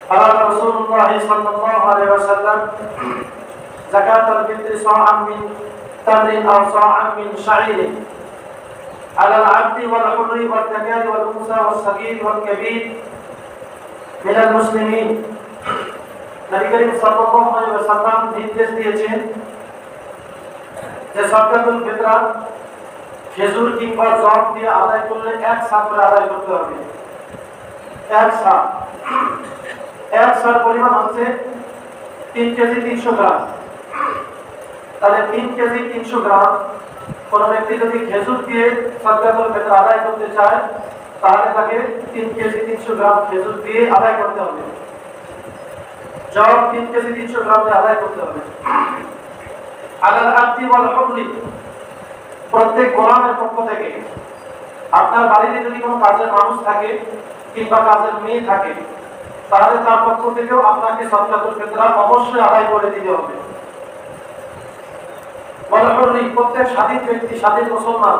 قال رسول الله صلى الله عليه وسلم زكاة الفطر صاعا من تمر أو صاعا من شعير على العبد والحر والذكر والأنثى والصغير والكبير من المسلمين। নবী করিম সাল্লাল্লাহু আলাইহি ওয়াসাল্লাম নির্দেশ দিয়েছেন যে যাকাতুল ফিতর খেজুর কিংবা জব দিয়ে আদায় করলে এক সা করে আদায় করতে হবে। এক সার পরিমাণ হচ্ছে 3 কেজি 300 গ্রাম। তাহলে 3 কেজি 300 গ্রাম কোন ব্যক্তি যদি খেজুর দিয়ে যাকাতুল ফিতর আদায় করতে চায় তাহলে তাকে 3 কেজি 300 গ্রাম খেজুর দিয়ে আদায় করতে হবে। জব 3 কেজি 300 গ্রাম দিয়ে আদায় করতে হবে। আলাল আব্দি ওয়াল হুররি, প্রত্যেক গোলামের পক্ষ থেকে। আপনার বাড়িতে যদি কোনো কাজের মানুষ থাকে কিংবা কাজের মেয়ে থাকে তাহলে তার পক্ষ থেকেও আপনাকে যাকাতুল ফিতর অবশ্যই আদায় করে দিতে হবে। ওয়াল হুররি, প্রত্যেক স্বাধীন ব্যক্তি, স্বাধীন মুসলমান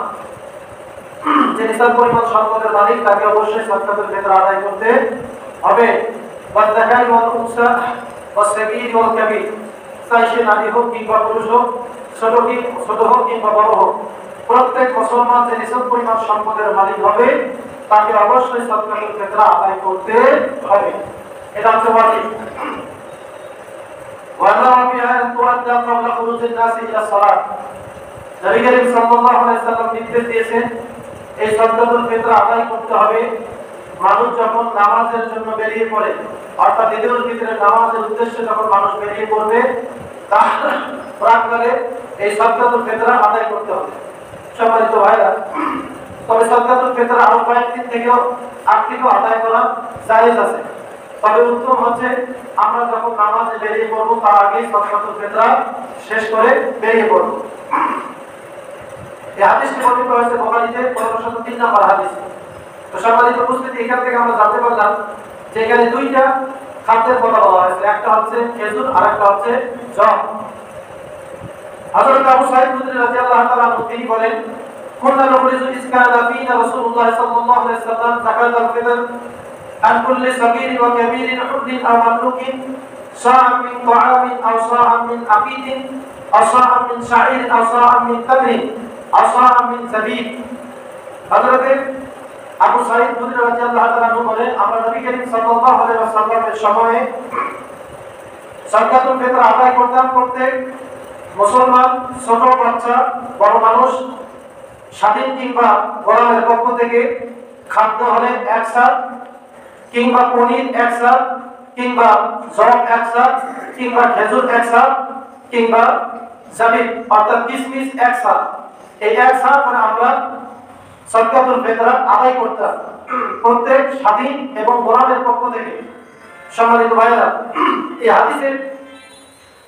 যে নিসাব পরিমাণ সম্পদের মালিক তাকে অবশ্যই যাকাতুল ফিতর আদায় করতে হবে। ওয়াল যাকার ওয়াল উনসা ওয়াস সাগীর ওয়াল কাবীর, চাই সে নারী হোক কিংবা পুরুষ হোক, ছোট হোক কিংবা বড় হোক, প্রত্যেক মুসলমান যে নিসাব পরিমাণ সম্পদের মালিক হবে তাকে অবশ্যই যাকাতুল ফিতর আদায় করতে হবে। এটা হচ্ছে ওয়াজিব। ওয়ালা বিহা তুআদ্দা ক্বাবলা খুরুজিন নাসি ইলা সালাত, নবী করিম সাল্লাল্লাহু আলাইহি ওয়াসাল্লাম নির্দেশ দিয়েছেন এই যাকাতুল ফিতর আদায় করতে হবে মানুষ যখন নামাজের জন্য বেরিয়ে পড়ে, অর্থাৎ ঈদুল ফিতরের নামাজের উদ্দেশ্যে যখন মানুষ বেরিয়ে পড়বে তার প্রাক্কালে এই যাকাতুল ফিতর আদায় করতে হবে। সম্মানিত ভাইরা, তবে যাকাতুল ফিতর আরো কয়েকদিন থেকেও আদায় করা জায়েজ আছে। তবে উত্তম হচ্ছে আমরা যখন নামাজে বেরিয়ে পড়ব তার আগে যাকাতুল ফিতর শেষ করে বেরিয়ে পড়ব। এই হাদিসটি বর্ণিত হয়েছে বুখারীতে 1503 নম্বর হাদিস। তো সম্মানিত উপস্থিতি, এখান থেকে আমরা জানতে পারলাম যে এখানে দুইটা খাদ্যের কথা বলা হয়েছে, একটা হচ্ছে খেজুর আর একটা হচ্ছে জব। হযরত আবু সাঈদ খুদরী রাদিয়াল্লাহু তাআলা আনহু তিনি বলেন, কুননা নুখরিজু ইসকানা ফিনা রাসূলুল্লাহ সাল্লাল্লাহু আলাইহি ওয়াসাল্লাম যাকাতুল ফিতর আন কুল্লি সাগীর ওয়া কাবীরিন হুররিন আও মামলুকিন সাআম মিন তাআমিন আও সাআম মিন আকিদিন আও সাআম মিন শাঈর আও সাআম মিন তামরিন আও সাআম মিন যাবিব। হযরত আবু সাঈদ খুদরী রাদিয়াল্লাহু তাআলা আনহু বলেন, আমরা নবী করিম সাল্লাল্লাহু আলাইহি ওয়াসাল্লামের সময়ে যাকাতুল ফিতর আদায় করতাম। প্রত্যেক মুসলমান, ছোট বাচ্চা, বড় মানুষ, স্বাধীন কিংবা গোলামের পক্ষ থেকে খাদ্য হলে এক সার কিংবা পনির এক সার কিংবা জব এক সার কিংবা খেজুর এক সার কিংবা জাবিব অর্থাৎ কিশমিশ এক সার, এই এক সার করে আমরা যাকাতুল ফিতর আদায় করতাম প্রত্যেক স্বাধীন এবং গোলামের পক্ষ থেকে। সম্মানিত ভাইরা, এই হাদিসে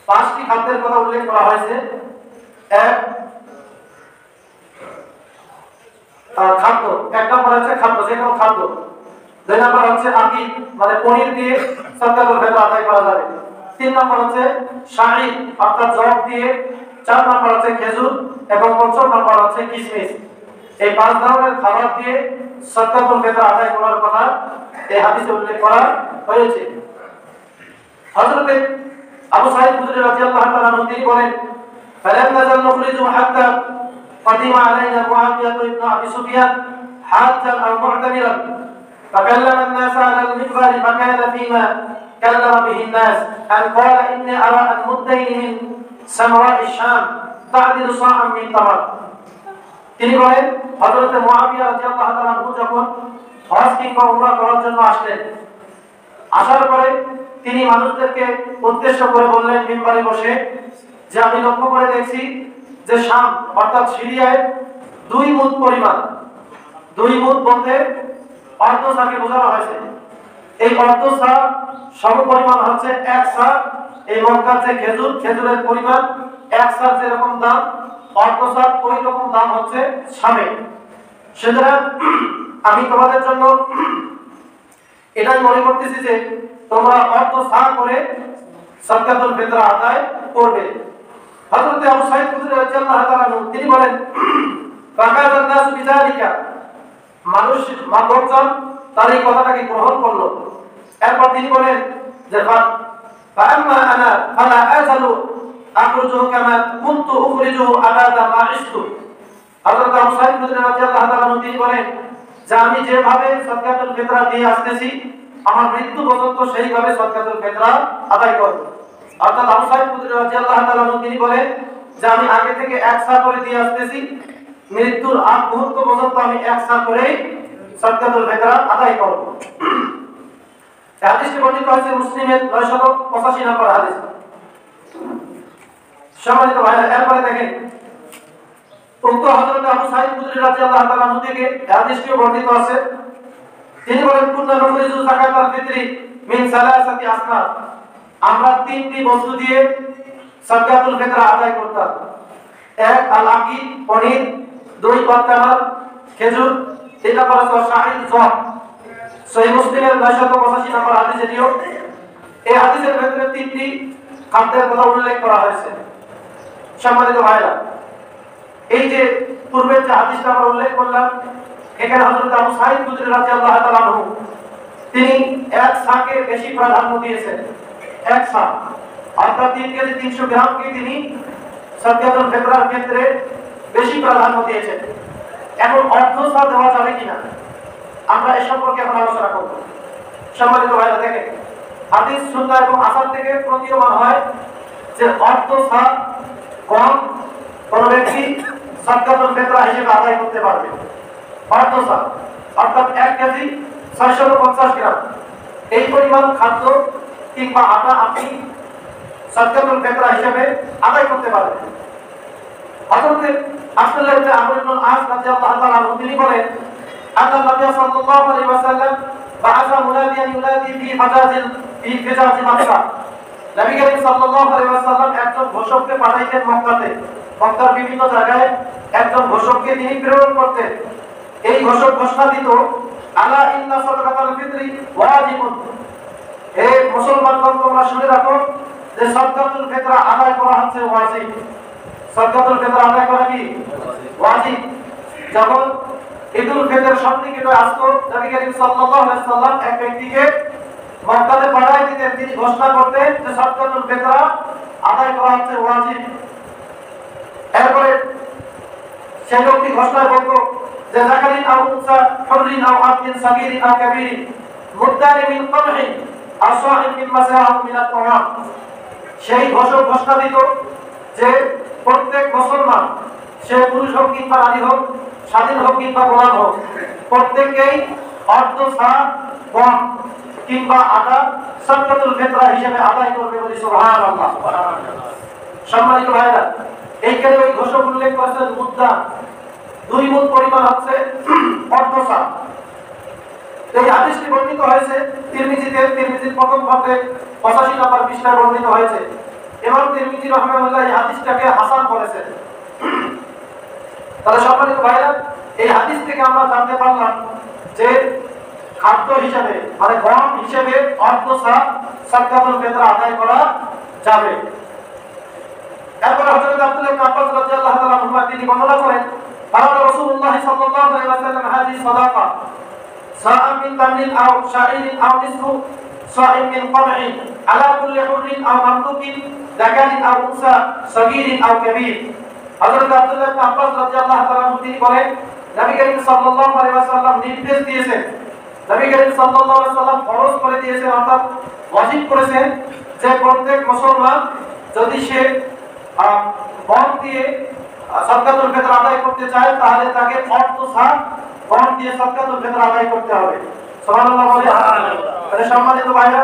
5টি খাদ্যের কথা উল্লেখ করা হয়েছে। এক নম্বর হচ্ছে খাদ্য, যে কোনো খাদ্য। 2 নম্বর হচ্ছে আকিদ, মানে পনির দিয়ে যাকাতুল ফিতর আদায় করা যাবে। 3 নম্বর হচ্ছে শাঈর অর্থাৎ জব দিয়ে। 4 নম্বর হচ্ছে খেজুর এবং 5 নম্বর হচ্ছে কিশমিশ। এই 5 ধরনের খাবার দিয়ে যাকাতুল ফিতর আদায় করার কথা এই হাদিসে উল্লেখ করা হয়েছে। হযরত আবু সাঈদ খুদরী রাদিয়াল্লাহু তাআলা আনহু তিনি বলেন, ফালাম নাযাল নুখরিজু হাত্তা কাদিমা আলাইনা মুআবিয়া ইবনে আবি সুফিয়ান হাজ্জান আও মু'তামিরান ফাকাল্লামা الناس على المنبر فكان فيما كلم به الناس أن قال إني أرى أن مدين من سمراء الشام تعدل صاعا من تمر। তিনি বলেন, হযরত মুআবিয়া রাদিয়াল্লাহু তাআলা আনহু যখন হজ কিংবা উমরা করার জন্য আসলেন, আসার পরে তিনি মানুষদেরকে উদ্দেশ্য করে বললেন মিম্বরে বসে যে আমি লক্ষ্য করে দেখছি যে শাম অর্থাৎ সিরিয়ায় 2 মুদ পরিমাণ, 2 মুদ বলতে অর্ধ সাকে বোঝানো হয়েছে। এই অর্ধ সা সম পরিমাণ হচ্ছে 1 সা। এই মক্কার যে খেজুরের পরিমাণ 1 সা যেরকম দাম, অর্ধ সা ওই রকম দাম হচ্ছে শামে। সুতরাং আমি তোমাদের জন্য এটাই মনে করতেছি যে তোমরা অর্ধ সা করে যাকাতুল ফিতর আদায় করবে। হযরত আবু সাঈদ খুদরী রাদিয়াল্লাহু তাআলা আনহু তিনি বলেন, ফাকাদান নাসু বিযালিকা, মানুষজন তার এই কথাটাকে গ্রহণ করলো। এরপর তিনি বলেন যে ফাআম্মা আনা ফালা আযালু আখরুজু কামা কুনতু উখরিজু আবাদা মা ইশতু। হযরত আবু সাঈদ খুদরী রাদিয়াল্লাহু তাআলা তিনি বলেন যে আমি যেভাবে সাদকাতুল ফিতরা দিয়ে আসতেছি আমার মৃত্যু পর্যন্ত সেইভাবে সাদকাতুল ফিতরা আদায় করব। অর্থাৎ আবু সাঈদ খুদরী রাদিয়াল্লাহু তাআলা তিনি বলেন যে আমি আগে থেকে এক সা করে দিয়ে আসতেছি, মৃত্যুর আগ মুহূর্ত পর্যন্ত আমি এক সা করে সাদকাতুল ফিতরা আদায় করব। এই হাদিসটি বর্ণিত হয়েছে মুসলিমের 985 নম্বর হাদিস। সম্মানিত ভাইরা, এরপরে দেখেন উক্ত হযরত আবু সাঈদ খুদরী রাদিয়াল্লাহু তাআলা থেকে হাদিসটিও বর্ণিত আছে। তিনি বলেন কুননা নুখরিজু যাকাতাল ফিতরি মিন সালাসাতি আসনাদ। আমরা তিনটি বস্তু দিয়ে যাকাতুল ফিতর আদায় করতাম। এক আল-আকিদ পনির, দুই বাদামার খেজুর, তিন নম্বর হচ্ছে শাহিদ জব। সহিহ মুসলিমের 985 নম্বর হাদিস এটিও। এই হাদিসের ভিতরে তিনটি খাদ্যের কথা উল্লেখ করা হয়েছে। সম্মানিত ভাইরা, এই যে পূর্বের যে হাদিসটা আমরা উল্লেখ করলাম, এখানে হযরত আবু সাঈদ খুদরী রাদিয়াল্লাহু তাআলা আনহু তিনি এক সাকে বেশি প্রাধান্য দিয়েছেন। এক সা অর্থাৎ 3 কেজি 300 গ্রামকে তিনি সাদকাতুল ফিতরার ক্ষেত্রে বেশি প্রাধান্য দিয়েছেন। এখন অর্ধ সা দেওয়া যাবে কিনা আমরা এ সম্পর্কে এখন আলোচনা করব। সম্মানিত ভাইরা, দেখেন হাদিস সুন্নাহ এবং আসার থেকে প্রতীয়মান হয় যে অর্ধ সা কম কোন ব্যক্তি সাদকাতুল ফিতরা হিসেবে আদায় করতে পারবে। অর্ধ সা অর্থাৎ 1 কেজি 650 গ্রাম এই পরিমাণ খাদ্য কিংবা আটা আপনি সাদকাতুল ফিতরা হিসেবে আদায় করতে পারবেন। হযরত আব্দুল্লাহ ইবনে আমর ইবনে আস রাদিয়াল্লাহু তাআলা আনহু তিনি বলেন আল্লাহ নবী সাল্লাল্লাহু আলাইহি ওয়াসাল্লাম বাআসা মুনাদিয়ান ইউনাদি ফি ফিজাজি মক্কা। নবী করিম সাল্লাল্লাহু আলাইহি ওয়াসাল্লাম একজন ঘোষককে পাঠাইতেন মক্কাতে। মক্কার বিভিন্ন জায়গায় একজন ঘোষককে তিনি প্রেরণ করতেন। এই ঘোষক ঘোষণা দিত আলা ইন্না সাদকাতুল ফিতরি ওয়াজিবুন। হে মুসলমানগণ, তোমরা শুনে রাখো যে সাদকাতুল ফিতরা আদায় করা হচ্ছে ওয়াজিব। সাদকাতুল ফিতরা আদায় করা কি ওয়াজিব। যখন ঈদুল ফিতর সন্নিকট আসতো, নবী করিম সাল্লাল্লাহু আলাইহি ওয়াসাল্লাম এক ব্যক্তিকে মক্কাতে পাঠাই দিতেন। তিনি ঘোষণা করতেন যে সাদকাতুল ফিতরা আদায় করা হচ্ছে ওয়াজিব। এরপরে সেই লোকটি ঘোষণা করত যে যাকারিন আও উনসা হুররিন আও আবদিন সাগীরিন আও কাবীরিন মুদ্দারি মিন কমহিন আসাইন মিন মাসাআ মিন আত-তাওয়াম। সেই ঘোষক ঘোষণা দিত যে প্রত্যেক মুসলমান, সে পুরুষ হোক কিংবা নারী হোক, স্বাধীন হোক কিংবা গোলাম হোক, প্রত্যেককেই অর্ধ সা গম কিংবা আটা সাদকাতুল ফিতরা হিসেবে আদায় করবে বলি সুবহানাল্লাহ। সম্মানিত ভাইরা, এইখানে ওই ঘোষক উল্লেখ করেছেন মুদ্দা, 2 মুদ পরিমাণ হচ্ছে অর্ধ সা। এই হাদিসটি বর্ণিত হয়েছে তিরমিজির প্রথম খণ্ডে 85 নম্বর পৃষ্ঠায় বর্ণিত হয়েছে। ইমাম তিরমিজি রাহিমাহুল্লাহ এই হাদিসটাকে হাসান বলেছেন। তাহলে সম্মানিত ভাইরা, এই হাদিস থেকে আমরা জানতে পারলাম যে খাদ্য হিসেবে মানে গম হিসেবে অর্ধ সা সাদকাতুল ফিতরা আদায় করা যাবে। এরপর হযরত আব্দুল্লাহ ইবনে আব্বাস রাদিয়াল্লাহু তাআলা আনহু তিনি বর্ণনা করেন قال رسول الله صلى الله عليه وسلم هذه صدقه صاع من تمر او شعير او نصف صاع من قمح على كل حر او مملوك ذكر او انثى صغير او كبير। হযরত আব্দুল্লাহ ইবনে আব্বাস রাদিয়াল্লাহু তাআলা আনহু তিনি বলেন নবী করিম সাল্লাল্লাহু আলাইহি ওয়াসাল্লাম নির্দেশ দিয়েছেন, নবী করিম সাল্লাল্লাহু আলাইহি ওয়াসাল্লাম ফরজ করে দিয়েছেন অর্থাৎ ওয়াজিব করেছেন যে প্রত্যেক মুসলমান যদি সে গম দিয়ে সাদকাতুল ফিতর আদায় করতে চায় তাহলে তাকে অর্ধ সা গম দিয়ে সাদকাতুল ফিতর আদায় করতে হবে। সুবহানাল্লাহ বলে। তাহলে সম্মানিত ভাইরা,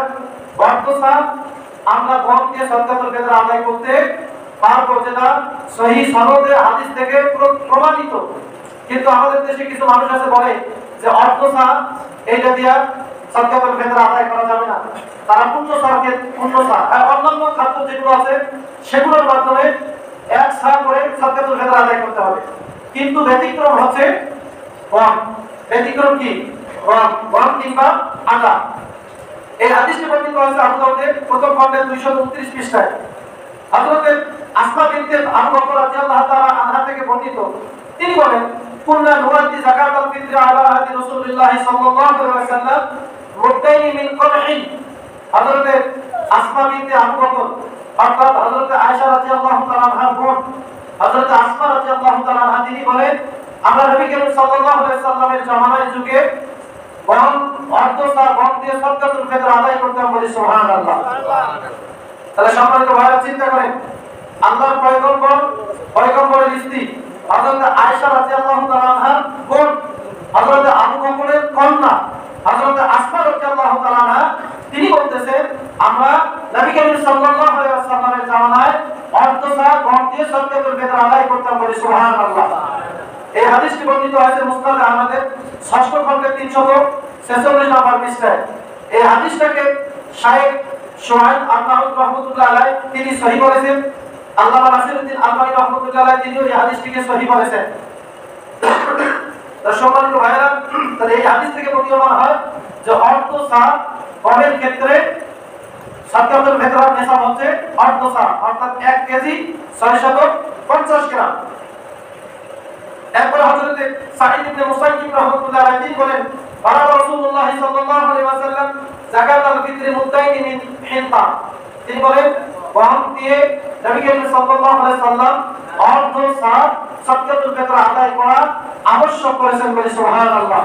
অর্ধ সা আমরা গম দিয়ে সাদকাতুল ফিতর আদায় করতে পারবো, যেটা সহিহ সনদে হাদিস থেকে প্রমাণিত। কিন্তু আমাদের দেশে কিছু মানুষ আছে বলে যে অর্ধ সা এইটা দিয়া সাদকাতুল ফিতর আদায় করা যাবে না, তারা পূর্ণ সা আর অন্যান্য খাদ্য যেগুলো আছে সেগুলোর মাধ্যমে এক সা করে সাদকাতুল ফিতর আদায় করতে হবে। কিন্তু ব্যতিক্রম হচ্ছে গম। ব্যতিক্রম কি? গম কিংবা আটা। এই হাদিসটি বর্ণিত হয়েছে আবু দাউদের প্রথম খণ্ডে 229 পৃষ্ঠায়। হযরত আসমা বিনতে আবু বকর রাদিয়াল্লাহু তাআলা আনহা থেকে বর্ণিত, তিনি বলেন কুননা নুআদ্দি যাকাতুল ফিতর আলা আহদি রাসূলুল্লাহ সাল্লাল্লাহু আলাইহি ওয়াসাল্লাম মুদ্দাইনি মিন কলহিন হযরতে আসমা বিনতে আবু বকর অর্থাৎ হযরতে আয়েশা রাদিয়াল্লাহু তাআলা আনহার বোন হযরতে আসমা রাদিয়াল্লাহু তাআলা আনহা তিনি বলেন আমরা নবী করিম সাল্লাল্লাহু আলাইহি সাল্লামের জামানায় যুগে বরং অর্ধসা বরং দিয়ে সাদকাতুল ফিতর আদায় করতাম বলি সুবহানাল্লাহ। তাহলে সম্মানিত ভাইরা চিন্তা করেন আল্লাহর পয়গম্বরের স্ত্রী হযরত আয়েশা রাদিয়াল্লাহু তাআলা আনহার বোন হযরত আবু বকরের কন্যা হযরত আসমা রাদিয়াল্লাহু তাআলা আনহা তিনি বলতেছেন আমরা নবী করিম সাল্লাল্লাহু আলাইহি ওয়াসাল্লামের জামানায় অর্ধসা বরং দিয়ে সাদকাতুল ফিতর আদায় করতাম বলি সুবহানাল্লাহ। এই হাদিসটি বর্ণিত হয়েছে মুসনাদ আহমদের ৬ষ্ঠ খণ্ডের ৩৪৬ নম্বর পৃষ্ঠায়। এই হাদিসটাকে শাইখ সোহাইব আল-মাহমুদ রাহমাতুল্লাহ আলাইহি তিনি সহিহ বলেছেন। আল্লামা নাসিরউদ্দিন আলবানী রাহমাতুল্লাহ আলাইহি তিনিও এই হাদিসটিকে সহিহ বলেছেন। তো সম্মানিত ভাইরা তাহলে এই হাদিস থেকে প্রতীয়মান হয় যে অর্ধসা গমের ক্ষেত্রে সাদকাতুল ফিতরের নিসাব হচ্ছে অর্ধসা অর্থাৎ ১ কেজি ৬৫০ গ্রাম। এরপর হযরত সাঈদ ইবনে মুসাইয়িব রাহমাতুল্লাহ আলাইহি তিনি বলেন ফারাদ রাসূলুল্লাহ সাল্লাল্লাহু আলাইহি ওয়াসাল্লাম যাকাতুল ফিতর মুদ্দাইনি মিন হিনতা তিনি বলেন গম দিয়ে নবী করিম সাল্লাল্লাহু আলাইহি সাল্লাম অর্ধ সা সাদকাতুল ফিতর আদায় করা আবশ্যক করেছেন বলে সুবহানাল্লাহ।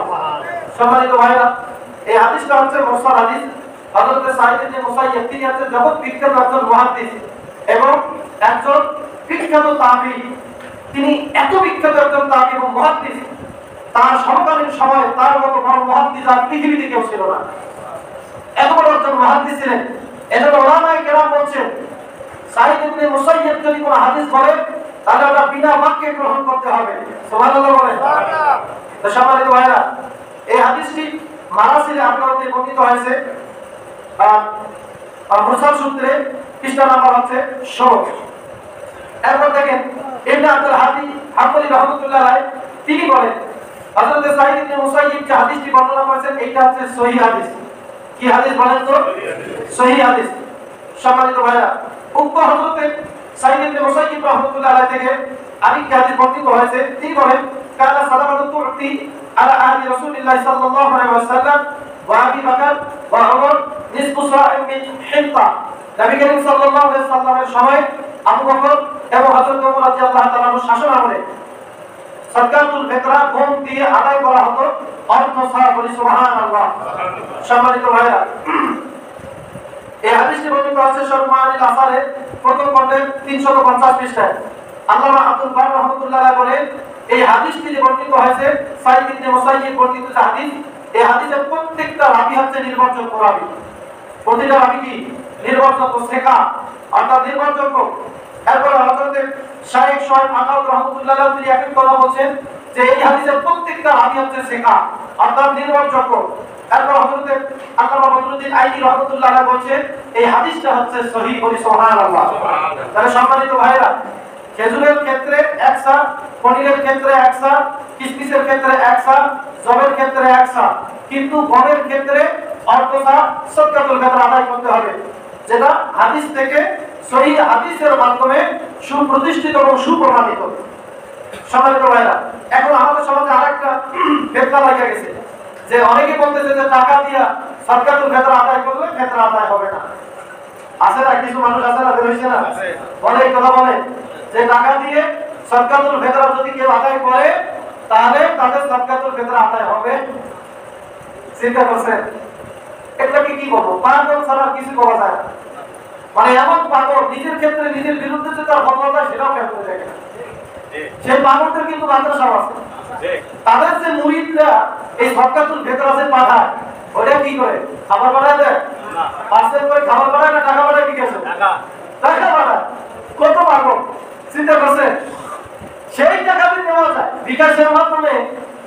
সম্মানিত ভাইরা এই হাদিসটা হচ্ছে মুরসাল হাদিস। হযরত সাঈদ ইবনে মুসাইয়িব তিনি হচ্ছেন জগৎ বিখ্যাত একজন মুহাদ্দিস এবং একজন বিখ্যাত তাবী। তিনি এত বিখ্যাত একজন তাবী এবং মুহাদ্দিস তার সমকালীন সময়ে তার মতো বড় মুহাদ্দিস আর পৃথিবীতে কেউ ছিল না। এত বড় একজন মুহাদ্দিস ছিলেন। এজন্য উলামায়ে কেরাম বলছেন সাঈদ ইবনে মুসাইয়িব যদি কোনো হাদিস বলে তাহলে আমরা বিনা বাক্যে গ্রহণ করতে হবে। সুবহানাল্লাহ বলেন। তো সম্মানিত ভাইরা এই হাদিসটি মারাসিলে আবরাতে বর্ণিত হয়েছে মুরসাল সূত্রে পৃষ্ঠা নাম্বার হচ্ছে ১৬। এরপর দেখেন ইবনে আব্দুল হাদী হাম্বলী রাহমাতুল্লাহ আলাইহি তিনি বলেন হযরত সাঈদ ইবনে মুসাইয়িব যে হাদিসটি বর্ণনা করেছেন এইটা হচ্ছে সহিহ হাদিস। কি হাদিস বলেন তো? সহিহ হাদিস। সম্মানিত ভাইরা উক্ত হযরত সাঈদ ইবনে মুসাইয়িব রাহমাতুল্লাহ আলাইহি থেকে আরেকটি হাদিস বর্ণিত হয়েছে তিনি বলেন কানা সালামাতু তু'তি আলা আহলি রাসূলিল্লাহ সাল্লাল্লাহু আলাইহি ওয়াসাল্লাম ওয়া আবি বকর ওয়া উমর নিসফু সা'in মিন হিনতা নবী করিম সাল্লাল্লাহু আলাইহি সাল্লামের সময় আবু বকর এবং হযরত ওমর রাদিয়াল্লাহু তাআলার শাসন আমলে সাদকাতুল ফিতর গম দিয়ে আদায় করা হতো অর্ধসা বলি সুবহানাল্লাহ। সম্মানিত ভাইরা এই হাদিসটি বর্ণিত আছে শরমানিল আসারে প্রথম খণ্ডের ৩৫০ পৃষ্ঠায়। আল্লামা আব্দুল বার রাহমাতুল্লাহ আলাইহি বলেন এই হাদিসটি যে বর্ণিত হয়েছে সাঈদ ইবনে মুসাইয়িব বর্ণিত হাদিস এই হাদিসের প্রত্যেকটা রাবী হচ্ছে নির্ভরযোগ্য রাবী। প্রতিটা রাবী কি নির্ভরযোগ্য সেকা অর্থাৎ নির্ভরযোগ্য। এরপর হযরত শাইখ সোহাইব আল-মাহমুদ রাহমাতুল্লাহ আলাইহি তিনি একই কথা বলেন যে এই হাদিসের প্রত্যেকটা রাবী হচ্ছে সেকা অর্থাৎ নির্ভরযোগ্য। এরপর হযরত আল্লামা বদরুদ্দিন আইনি রাহমাতুল্লাহ আলাইহি বলেন এই হাদিসটা হচ্ছে সহিহ বলি সুবহানাল্লাহ। তাহলে সম্মানিত ভাইরা খেজুরের ক্ষেত্রে ১ সা, পনিরের ক্ষেত্রে ১ সা, কিশমিশের ক্ষেত্রে ১ সা, জবের ক্ষেত্রে ১ সা, কিন্তু গমের ক্ষেত্রে অর্ধসা সাদকাতুল ফিতর আদায় করতে হবে যেটা হাদিস থেকে সহিহ হাদিসের মাধ্যমে সুপ্রতিষ্ঠিত এবং সুপ্রমাণিত। সম্মানিত ভাইরা এখন আমাদের সমাজে আরেকটা ফিতনা লাগা গেছে যে অনেকে বলতেছে যে টাকা দিয়া সাদকাতুল ফিতর আদায় করলে ফিতর আদায় হবে না। আছে না কিছু মানুষ আছে না বের হইছে না বলে এই কথা বলে যে টাকা দিয়ে সাদকাতুল ফিতর যদি কেউ আদায় করে তাহলে তাদের সাদকাতুল ফিতর আদায় হবে। চিন্তা করছেন এটাকে কি বলবো? পাগল ছাড়া কিছু বলা যায় না। মানে এমন পাগল নিজের ক্ষেত্রে নিজের বিরুদ্ধে যে তার ফতোয়া সেটাও কেন করে দেখে না। সেই পাগলদের কিন্তু মাদ্রাসা আছে তাদের যে মুরিদরা এই সাদকাতুল ফিতর আছে পাঠায় ওটা কি করে খাবার বানায় দেয় না পার্সেল করে খাবার বানায় না টাকা বানায় কি গেছে টাকা বানায়। কত পাগল চিন্তা করছে সেই টাকা দিয়ে নেওয়া যায় বিকাশের মাধ্যমে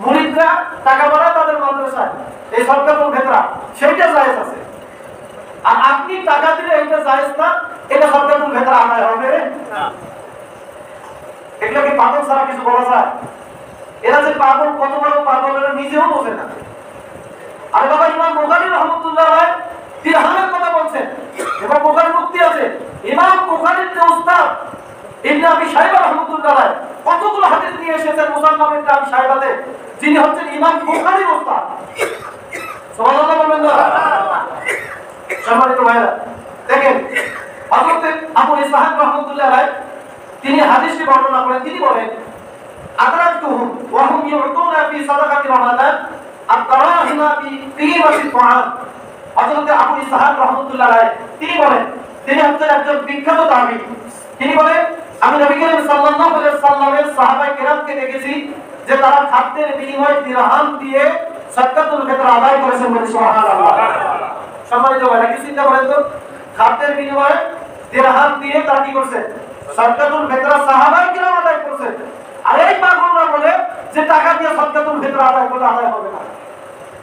মুরিদরা টাকা বানায় তাদের মাদ্রাসায় এই সাদকাতুল ফিতর সেইটা জায়েজ আছে। আর আপনি টাকা দিলে এটা জায়েজ না এটা সাদকাতুল ফিতর আদায় হবে না। এগুলো কি পাগল ছাড়া কিছু বলা যায়? এরা যে পাগল কত বড় পাগল এরা নিজেও বোঝে না। আর বাবা ইমাম বুখারী রাহমাতুল্লাহ আলাইহি দিরহামের কথা বলছেন এবং বুখারী মুক্তি আছে ইমাম বুখারীর যে উস্তাদ ইবনে আবি শাইবা রাহমাতুল্লাহ আলাইহি কতগুলো হাদিস নিয়ে এসেছেন মুসান্নাফ ইবনে আবি শাইবাতে যিনি হচ্ছেন ইমাম বুখারীর উস্তাদ। সুবহানাল্লাহ বলবেন না? সম্মানিত ভাইরা, দেখেন হযরত আবু ইসহাক রাহমাতুল্লাহ আলাইহি তিনি হাদিসটি বর্ণনা করেন। তিনি বলেন আদরাকতুহুম ওয়া হুম ইউতুনা ফি সাদাকাতি রমাদান আদ-দারাহিমা বি কিমাতি তুআম। হযরত আবু ইসহাক রাহমাতুল্লাহ আলাইহি তিনি বলেন, তিনি হচ্ছেন একজন বিখ্যাত তাবী। তিনি বলেন আমি নবী করিম সাল্লাল্লাহু আলাইহি সাল্লামের সাহাবায়ে কেরামকে দেখেছি যে তারা খাদ্যের বিনিময়ে দিরহাম দিয়ে সাদকাতুল ফিতর আদায় করেছেন। বলে সুবহানাল্লাহ। সম্মানিত ভাইরা, কি চিন্তা করেন তো, খাদ্যের বিনিময়ে দিরহাম দিয়ে তারা কি করছে? সাদকাতুল ফিতর সাহাবায়ে কেরাম আদায় করছে। আর এই পাগলরা বলে যে টাকা দিয়ে সাদকাতুল ফিতর আদায় করলে আদায় হবে না।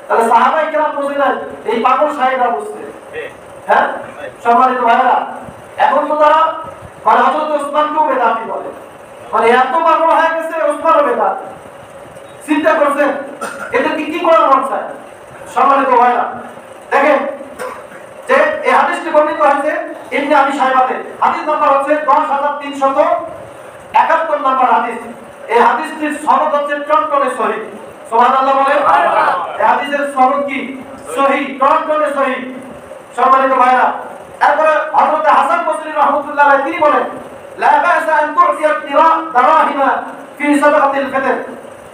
তাহলে সাহাবায়ে কেরাম বুঝে নাই, এই পাগল সাহেবরা বুঝছে। হ্যাঁ সম্মানিত ভাইরা, এখন তো তারা মানে হযরত ওসমানকেও বেদাতি বলে, মানে এত পাগল হয়ে গেছে ওসমানও বেদাতি। চিন্তা করছেন এদের কি করার মন চায়? সম্মানিত ভাইরা, দেখেন যে এই হাদিসটি বর্ণিত হয়েছে ইবনে আবি শাইবাতে। হাদিস নাম্বার হচ্ছে 10371 নাম্বার হাদিস। এই হাদিসটির সনদ হচ্ছে টনটনে সহিহ। সুবহানাল্লাহ বলেন। এই হাদিসের সনদ কি? সহিহ, টনটনে সহিহ। সম্মানিত ভাইরা, তারপরে হযরত হাসান বসরি রাহমাতুল্লাহ আলাইহি তিনি বলেন লা বা'সা আন তু'তিয়া দারাহিমা ফি সাদাকাতিল ফিতর।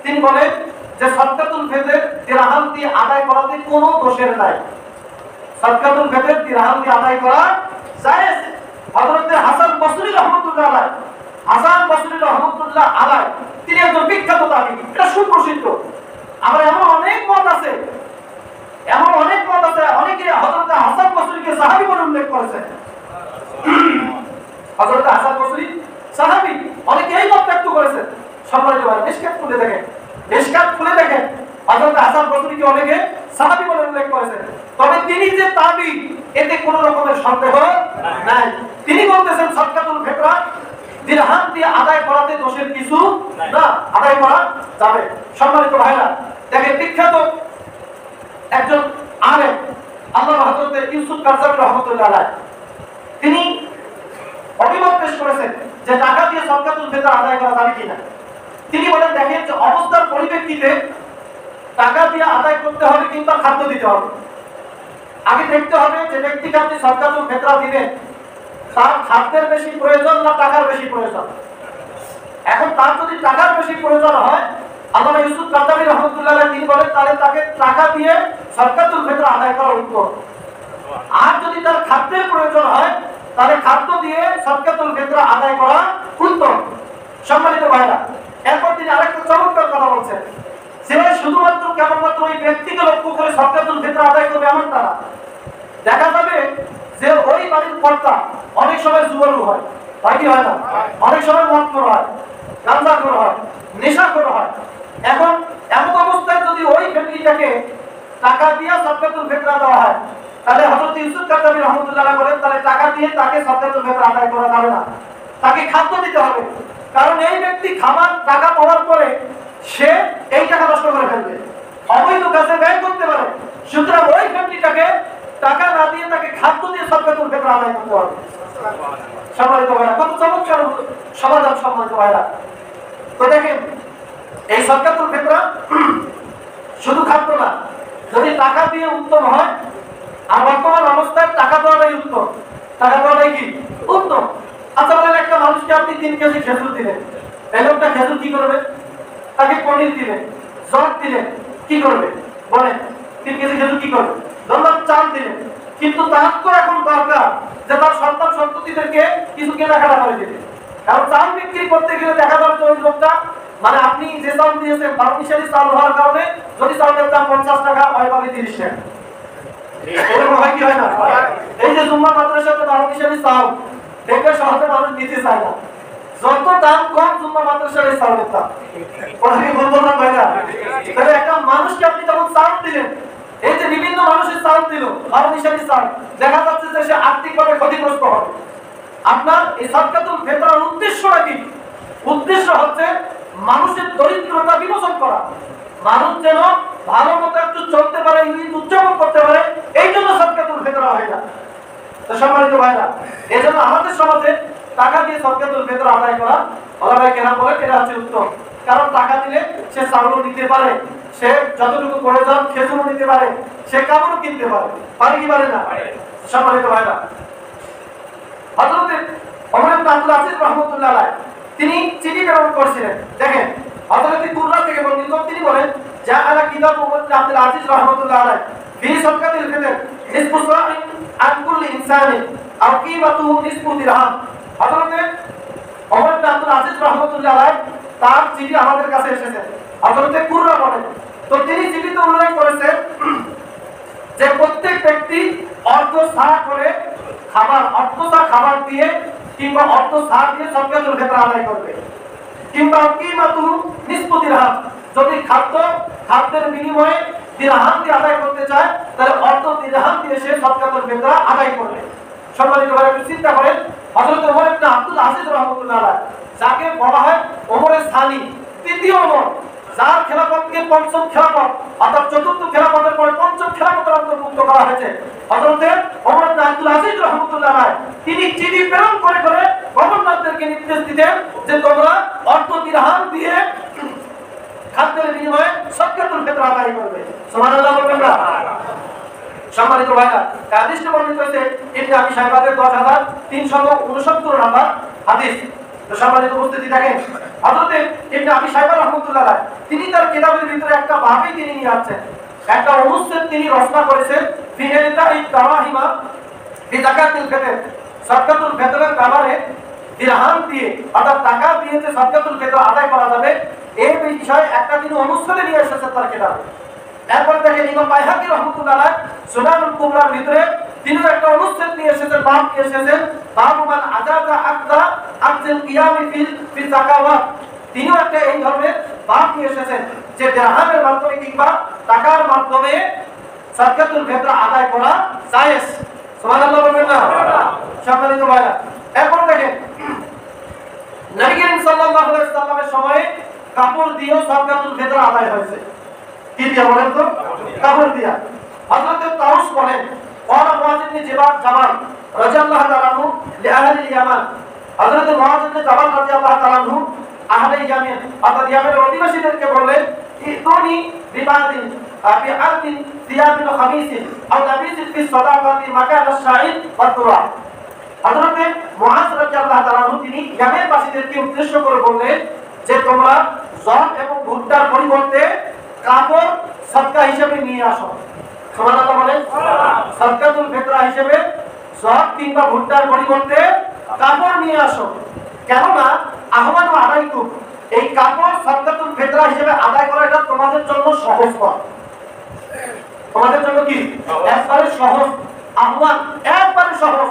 তিনি বলেন যে সাদকাতুল ফিতর দিরহাম দিয়ে আদায় করাতে কোনো দোষের নাই। সাদকাতুল ফিতর দিরহাম দিয়ে আদায় করা জায়েজ। হযরত হাসান বসরি রাহমাতুল্লাহ আলাইহি, হাসান বসরি রাহমাতুল্লাহ আলাইহি তিনি একজন বিখ্যাত তাবী, এটা সুপ্রসিদ্ধ। আমার এমন অনেক মত আছে, এমন অনেক মত আছে, অনেকে হযরত হাসান বসরিকে সাহাবী বলে উল্লেখ করেছেন। হযরত হাসান বসরি সাহাবী, অনেকে এই মত ব্যক্ত করেছেন। সম্মানিত ভাই, মিশকাত খুলে দেখেন, মিশকাত খুলে দেখেন, হযরত হাসান বসরিকে অনেকে সাহাবী বলে উল্লেখ করেছেন। তবে তিনি যে তাবী এতে কোনো রকমের সন্দেহ নাই। তিনি বলতেছেন সাদকাতুল ফিতর দিরহাম দিয়ে আদায় করাতে দোষের কিছু না, আদায় করা যাবে। সম্মানিত ভাইরা, দেখেন বিখ্যাত একজন আলেম আল্লাহ হযরত ইউসুফ কারজাবী রাহমাতুল্লাহ আলাইহি তিনি অভিমত পেশ করেছেন যে টাকা দিয়ে সাদকাতুল ফিতর আদায় করা যাবে কিনা। তিনি বলেন দেখেন যে অবস্থার পরিপ্রেক্ষিতে টাকা দিয়ে আদায় করতে হবে কিংবা খাদ্য দিতে হবে। আগে দেখতে হবে যে ব্যক্তিকে আপনি সাদকাতুল ফিতর দিবেন তার খাদ্যের বেশি প্রয়োজন না টাকার বেশি প্রয়োজন। এখন তার যদি টাকার বেশি প্রয়োজন হয়, আল্লামা ইউসুফ কারজাবী রাহমাতুল্লাহ আলাইহি তিনি বলেন তাহলে তাকে টাকা দিয়ে সাদকাতুল ফিতর আদায় করা উত্তম। আর যদি তার খাদ্যের প্রয়োজন হয় তাহলে খাদ্য দিয়ে সাদকাতুল ফিতর আদায় করা উত্তম। সম্মানিত ভাইরা, এরপর তিনি আরেকটা চমৎকার কথা বলছেন যে শুধুমাত্র কেবলমাত্র ওই ব্যক্তিকে লক্ষ্য করে সাদকাতুল ফিতর আদায় করবে এমনটা না। দেখা যাবে যে ওই বাড়ির কর্তা অনেক সময় জুয়ারু হয়, হয় কি হয় না? অনেক সময় মদখোর হয়, গাঁজাখোর হয়, নেশাখোর হয়। এখন এমন অবস্থায় যদি ওই ফ্যামিলিটাকে টাকা দিয়ে সাদকাতুল ফিতর দেওয়া হয়, তাহলে হযরত ইউসুফ কারজাবী রাহমাতুল্লাহ আলাইহি বলেন তাহলে টাকা দিয়ে তাকে সাদকাতুল ফিতর আদায় করা যাবে না, তাকে খাদ্য দিতে হবে। কারণ এই ব্যক্তি খাবার টাকা পাওয়ার পরে সে এই টাকা নষ্ট করে ফেলবে, অবৈধ কাজে ব্যয় করতে পারে। সুতরাং ওই ফ্যামিলিটাকে টাকা না দিয়ে তাকে খাদ্য দিয়ে সাদকাতুল ফিতর আদায় করতে হবে। সম্মানিত ভাইরা, কত চমৎকার সমাধান। সম্মানিত ভাইরা, তো দেখেন এই সাদকাতুল ফিতর শুধু খাদ্য না, যদি টাকা দিয়ে উত্তম হয়, আর বর্তমান অবস্থায় টাকা দেওয়াটাই উত্তম। টাকা দেওয়াটাই কি উত্তম? আচ্ছা বলেন, একটা মানুষকে আপনি 3 কেজি খেজুর দিলেন, এই লোকটা খেজুর কি করবে? তাকে পনির দিলেন, জব দিলেন, কি করবে বলেন? 3 কেজি খেজুর কি করবে? ধরলাম চাল দিলেন, কিন্তু তার তো এখন দরকার যে তার সন্তান সন্ততিদেরকে কিছু কেনাকাটা করে দিতে। কারণ চাল বিক্রি করতে গেলে দেখা যাবে ওই লোকটা মানে আপনি যে চাল দিয়েছেন 12 মিশালি চাল হওয়ার কারণে যদি চালের দাম 50 টাকা হয় পাবে 30 টাকা। এরকম হয় কি হয় না? এই যে জুম্মা মাদ্রাসাতে 12 মিশালি চাল দেখবে সহজে মানুষ নিতে চায় না। যত দাম কম জুম্মা মাদ্রাসার এই চালের দাম। কথাটি বলবো না ভাইরা? তাহলে একটা মানুষকে আপনি যখন চাল দিলেন, এই যে বিভিন্ন মানুষের চাল দিল 12 মিশালি চাল, দেখা যাচ্ছে যে সে আর্থিকভাবে ক্ষতিগ্রস্ত হবে। আপনার এই সাদকাতুল ফিতরের উদ্দেশ্যটা কি? উদ্দেশ্য হচ্ছে মানুষের দরিদ্রতা বিমোচন করা, মানুষ যেন ভালো মতো একটু চলতে পারে, ঈদ উদযাপন করতে পারে, এই জন্য সাদকাতুল ফিতর হয় না। তো সম্মানিত ভাইরা, এই জন্য আমাদের সমাজে টাকা দিয়ে সাদকাতুল ফিতর আদায় করা ওলামায়ে কেরাম বলেন এটা হচ্ছে উত্তম। কারণ টাকা দিলে সে চাউলও দিতে পারে, সে যতটুকু প্রয়োজন খেজুর নিতে পারে, সে কাপড় কিনতে পারে, পারে কি পারে না? সম্মানিত ভাইরা, হযরত ওমর ইবনে আব্দুল আজিজ রাহমাতুল্লাহ আলাইহি তিনি চিঠি প্রেরণ করেছিলেন। দেখেন হযরত কুররা থেকে বর্ণিত, তিনি বলেন জাআলা কিতাব ওমর ইবনে আব্দুল আজিজ রাহমাতুল্লাহ আলাইহি ফি সাদকাতিল ফিতর নিসফু সা'in আন কুল্লি ইনসানিন আও কিমাতুহু নিসফু দিরহাম। হযরত ওমর ইবনে আব্দুল আজিজ রাহমাতুল্লাহ আলাইহি তার চিঠি আমাদের কাছে এসেছে। হযরত কুররা বলেন, তো তিনি চিঠিতে উল্লেখ করেছেন যে প্রত্যেক ব্যক্তি অর্ধ সা করে খাবার, অর্ধ সা খাবার দিয়ে কিংবা অর্ধ সা দিয়ে সাদকাতুল ফিতর আদায় করবে, কিংবা কিমাতুহু নিসফু দিরহাম, যদি খাদ্যের বিনিময়ে দিরহাম দিয়ে আদায় করতে চায় তাহলে অর্ধ দিরহাম দিয়ে সে সাদকাতুল ফিতর আদায় করবে। সম্মানিত ভাইরা, একটু চিন্তা করেন হযরত ওমর ইবনে আব্দুল আজিজ রাহমাতুল্লাহ আলাইহি যাকে বলা হয় ওমরের সানি, তৃতীয় ওমর, যার খেলাফতকে পঞ্চম খেলাফত অর্থাৎ চতুর্থ খেলাফতের পরে পঞ্চম খেলাফতের অন্তর্ভুক্ত করা হয়েছে, হযরত ওমর ইবনে আব্দুল আজিজ রাহমাতুল্লাহ আলাইহি তিনি চিঠি প্রেরণ করে গভর্নরদেরকে নির্দেশ দিতেন যে তোমরা অর্ধ দিরহাম দিয়ে খাদ্যের বিনিময়ে সাদকাতুল ফিতর আদায় করবে। সুবহানাল্লাহ বলবেন না? সম্মানিত ভাইরা, হাদিসটি বর্ণিত হয়েছে ইবনে আবি শাইবাতের 10369 নম্বর হাদিস। তো সম্মানিত উপস্থিতি, দেখেন হযরত ইবনে আবি শাইবা রাহমাতুল্লাহ আলাইহি তিনি তার কিতাবের ভিতরে একটা বাবই তিনি নিয়ে আসছেন, একটা অনুচ্ছেদ তিনি রচনা করেছেন ফি ইতাই দারাহিমা ফি যাকাতুল ফিতর, সাদকাতুল ফিতরের ব্যাপারে দিরহাম দিয়ে অর্থাৎ টাকা দিয়ে যে সাদকাতুল ফিতর আদায় করা যাবে এই বিষয়ে একটা তিনি অনুচ্ছেদ নিয়ে এসেছেন তার কিতাবে। এরপর দেখেন ইমাম বাইহাকী রাহমাতুল্লাহ আলাইহি সুনানুল কুবরার ভিতরে তিনি একটা অনুচ্ছেদ নিয়ে এসেছেন, বাব নিয়ে এসেছেন, বাবু মান আজাজা আকদা আকজিল কিয়ামি ফি যাকাওয়াত। তিনিও একটা এই ধরনের বাব নিয়ে এসেছেন যে দিরহামের মাধ্যমে কিংবা টাকার মাধ্যমে সাদকাতুল ফিতর আদায় করা জায়েজ। সুবহানাল্লাহ বলবেন না? সম্মানিত ভাইরা, এরপর দেখেন নবী করিম সাল্লাল্লাহু আলাইহি ওয়াসাল্লামের সময়ে কাপড় দিয়েও সাদকাতুল ফিতর আদায় হয়েছে। কি দিয়া বলেন তো? কাপড় দিয়া। হযরত তাউস বলেন ওয়ালা মুআয ইবনে জাবাল রাদিয়াল্লাহু তাআলা আনহু লিআহলি ইয়ামান, হযরত মুআয ইবনে জাবাল রাদিয়াল্লাহু তাআলা আনহু আহলে ইয়ামান অর্থাৎ ইয়ামেনের অধিবাসীদেরকে বললেন ইতুনি বিবাদিন বিআদিন দিয়াবিন খামিসিন আও নাবিসিন ফি সাদাকাতি মাকান আশ-শাইদ ওয়া তুরা। হযরত মুআয রাদিয়াল্লাহু তাআলা আনহু তিনি ইয়ামেনের বাসীদেরকে উদ্দেশ্য করে বললেন যে তোমরা জব এবং ভুট্টার পরিবর্তে কাপড় সদকা হিসেবে নিয়ে আসো। সুবহানাল্লাহ বলেন? সাদকাতুল ফিতর হিসেবে জব কিংবা ভুট্টার পরিবর্তে কাপড় নিয়ে আসো। কেননা আহমানু আলাইকুম, এই কাপড় সাদকাতুল ফিতর হিসেবে আদায় করা এটা তোমাদের জন্য সহজ পথ। তোমাদের জন্য কি একবারে সহজ, আহমান একবারে সহজ।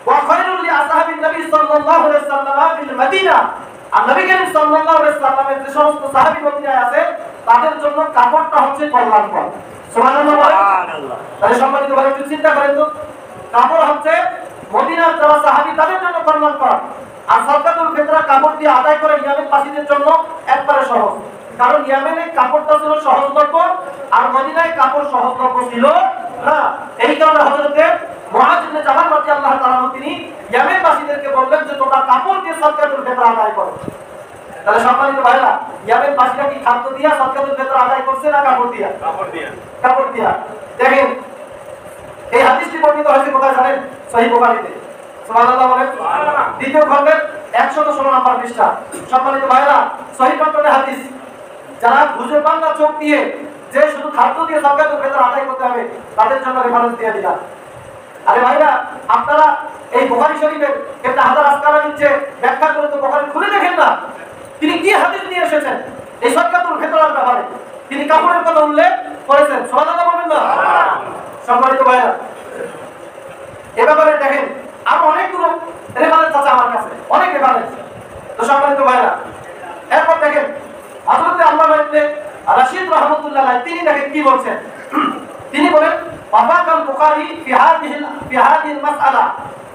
ওয়া খায়রুল লিআসহাবিন নবী সাল্লাল্লাহু আলাইহি ওয়াসাল্লাম ফিল মদিনা, আর নবী করিম সাল্লাল্লাহু আলাইহি ওয়াসাল্লামের যে সমস্ত সাহাবী মদিনায় আছে তাদের জন্য কাপড়টা হচ্ছে কল্যাণকর। সুবহানাল্লাহ সুবহানাল্লাহ। তাহলে সম্মানিত ভাই একটু চিন্তা করেন তো, কাপড় হচ্ছে মদিনার যারা সাহাবী তাদের জন্য কল্যাণকর, আর সাদকাতুল ফিতর কাপড় দিয়ে আদায় করে ইয়ামেন বাসীদের জন্য একবারে সহজ। কারণ ইয়ামেনে কাপড়টা ছিল সহজলভ্য আর মদিনায় কাপড় সহজলভ্য ছিল না। এই কারণে হযরত মুআয ইবনে জাবাল রাদিয়াল্লাহু তাআলা তিনি ইয়ামেন বাসীদেরকে বললেন যে তোমরা কাপড় দিয়ে সাদকাতুল ফিতর আদায় করো। তাহলে সম্মানিত ভাইরা, ইয়ামেন বাসীরা কি খাদ্য দিয়া সাদকাতুল ফিতর আদায় করছে না কাপড় দিয়া? কাপড় দিয়া। দেখেন এই হাদিসটি বর্ণিত হয়েছে কোথায় জানেন? সহিহ বুখারীতে। সুবহানাল্লাহ বলেন? দ্বিতীয় খণ্ডের 116 নম্বর পৃষ্ঠা। সম্মানিত ভাইরা, সহিহ খণ্ডের হাদিস। যারা বুঝে পান না চোখ দিয়ে যে শুধু খাদ্য দিয়ে সাদকাতুল ফিতর আদায় করতে হবে তাদের জন্য রেফারেন্স দিয়ে দিলাম। আরে ভাইরা, আপনারা এই বুখারী শরীফের ইবনে হাজার আসকালানী যে ব্যাখ্যা করে তো বুখারী খুলে দেখেন না, তিনি কি হাদিস নিয়ে এসেছেন এই সাদকাতুল ফিতরের ব্যাপারে। তিনি কাপড়ের কথা উল্লেখ করেছেন। সুবহানাল্লাহ বলবেন না? সম্মানিত ভাইরা, এ ব্যাপারে দেখেন আর অনেকগুলো রেফারেন্স আছে আমার কাছে, অনেক রেফারেন্স। তো সম্মানিত ভাইরা, এরপর দেখেন হযরত আল্লামা ইবনে রাশিদ রাহমাতুল্লাহ আলাইহি তিনি দেখেন কি বলছেন। তিনি বলেন ওয়াফাকাল বুখারী ফি হাদিহিল মাসআলা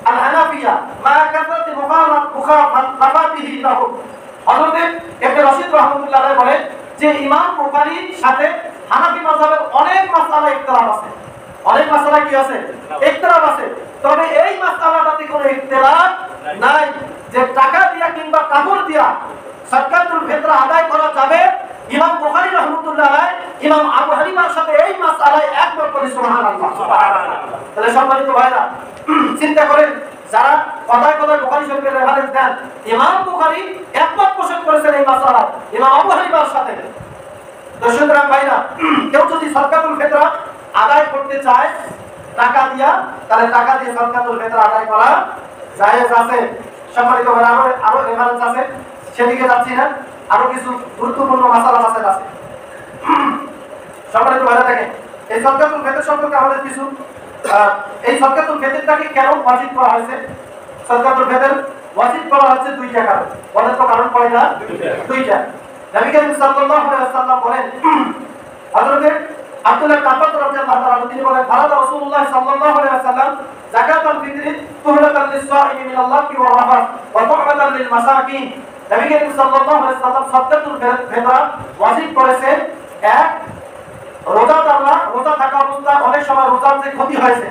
আল হানাফিয়া মা কাসরাতি মুখালাফাতিহি লাহু। হযরত ইবনে রাশিদ রাহমাতুল্লাহ আলাইহি বলেন যে ইমাম বুখারীর সাথে হানাফি মাযহাবের অনেক মাসআলা ইখতিলাফ আছে। অনেক মাসআলা কি আছে? ইখতিলাফ আছে। তবে এই মাসআলাটাতে কোনো ইখতিলাফ নাই যে টাকা দিয়া কিংবা কাপড় দিয়া সাদকাতুল ফিতর আদায় করা যাবে ইমাম বুখারী রাহমাতুল্লাহ আলাইহি ইমাম আবু হানিফার সাথে এই মাসআলায় একমত করে সুবহানাল্লাহ। তাহলে সম্মানিত ভাইরা চিন্তা করেন, যারা কথায় কথায় বুখারী শরীফের রেফারেন্স দেন, ইমাম বুখারী একমত পোষণ করেছেন এই মাসআলায় ইমাম আবু হানিফার সাথে। তো সুতরাং ভাইরা কেউ যদি সাদকাতুল ফিতরা আদায় করতে চায় টাকা দিয়া, তাহলে টাকা দিয়ে সাদকাতুল ফিতরা আদায় করা জায়েজ আছে। সম্মানিত ভাইরা আরো রেফারেন্স আছে, সেদিকে যাচ্ছি না, আরো কিছু গুরুত্বপূর্ণ মাসালা মাসাইল আছে। সম্মানিত ভাইরা দেখেন, এই সাদকাতুল ফিতর সম্পর্কে আমাদের কিছু এই সাদকাতুল ফিতরটাকে কেন ওয়াজিব করা হয়েছে? সাদকাতুল ফিতর ওয়াজিব করা হচ্ছে দুইটা কারণ। বলেন তো কারণ কয়টা? দুইটা। নবী করিম সাল্লাল্লাহু আলাইহি ওয়াসাল্লাম বলেন, হযরত আব্দুল্লাহ ইবনে আব্বাস রাদিয়াল্লাহু তাআলা তিনি বলেন, ফারাদা রাসূলুল্লাহ সাল্লাল্লাহু আলাইহি ওয়াসাল্লাম যাকাতুল ফিতর তুহরাতান লিস-সাইমি মিনাল্লাহি ওয়া রাহমাত ওয়া তুহরাতান লিল মাসাকিন। নবী করিম সাল্লাল্লাহু আলাইহি ওয়াসাল্লাম সাদকাতুল ফিতর ওয়াজিব করেছেন। এক, রোজা থাকা অবস্থায় অনেক সময় রোজার যে ক্ষতি হয়েছে,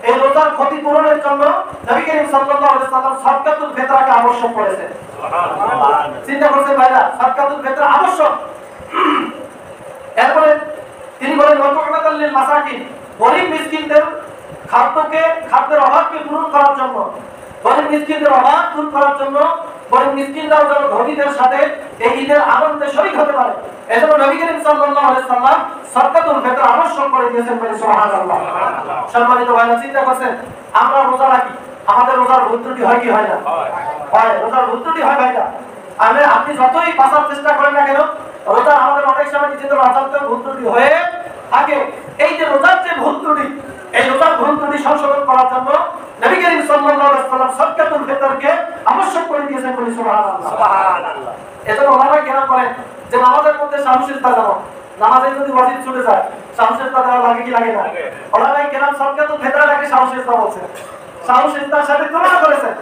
এই রোজার ক্ষতি পূরণের জন্য নবী করিম সাল্লাল্লাহু আলাইহি ওয়াসাল্লাম সাদকাতুল ফিতরকে আবশ্যক করেছেন। সুবহানাল্লাহ। চিন্তা করছেন ভাইরা, সাদকাতুল ফিতর আবশ্যক। এরপরে তিনি বলেন ওয়াতু'মাতাল লিল মাসাকিন, গরীব মিসকিনদের খাদ্যের অভাবকে পূরণ করার জন্য, গরীব মিসকিনদের অভাব দূর করার জন্য, গরীব মিসকিনরাও যেন ধনীদের সাথে এই ঈদের আনন্দে শরীক হতে পারে, এজন্য নবী করিম সাল্লাল্লাহু আলাইহি ওয়াসাল্লাম সাদকাতুল ফিতর আবশ্যক করে দিয়েছেন। বলে সুবহানাল্লাহ। সম্মানিত ভাইরা চিন্তা করছেন, আমরা রোজা রাখি, আমাদের রোজার ভুল ত্রুটি হয় কি হয় না? হয়, রোজার ভুল ত্রুটি হয় ভাইরা। আপনি যতই বাঁচার চেষ্টা করেন না কেন, রোজা আমাদের অনেক সময় নিজেদের অজান্তে ভুল ত্রুটি হয়ে থাকে। এই যে রোজার যে ভুল ত্রুটি, এই রোজার ভুল ত্রুটি সংশোধন করার জন্য নবী করিম সাল্লাল্লাহু আলাইহি ওয়াসাল্লাম সাদকাতুল ফিতরকে আবশ্যক করে দিয়েছেন। বলে সুবহানাল্লাহ। সুবহানাল্লাহ। এজন্য ওলামায়ে কেরাম বলেন যে নামাজের মধ্যে শামসিজদা দেওয়া, নামাজে যদি ওয়াজিব ছুটে যায় শামসিজদা দেওয়া লাগে কি লাগে না? ওলামায়ে কেরাম সাদকাতুল ফিতরটাকে শামসিজদা বলছেন, শামসিজদার সাথে তুলনা করেছেন।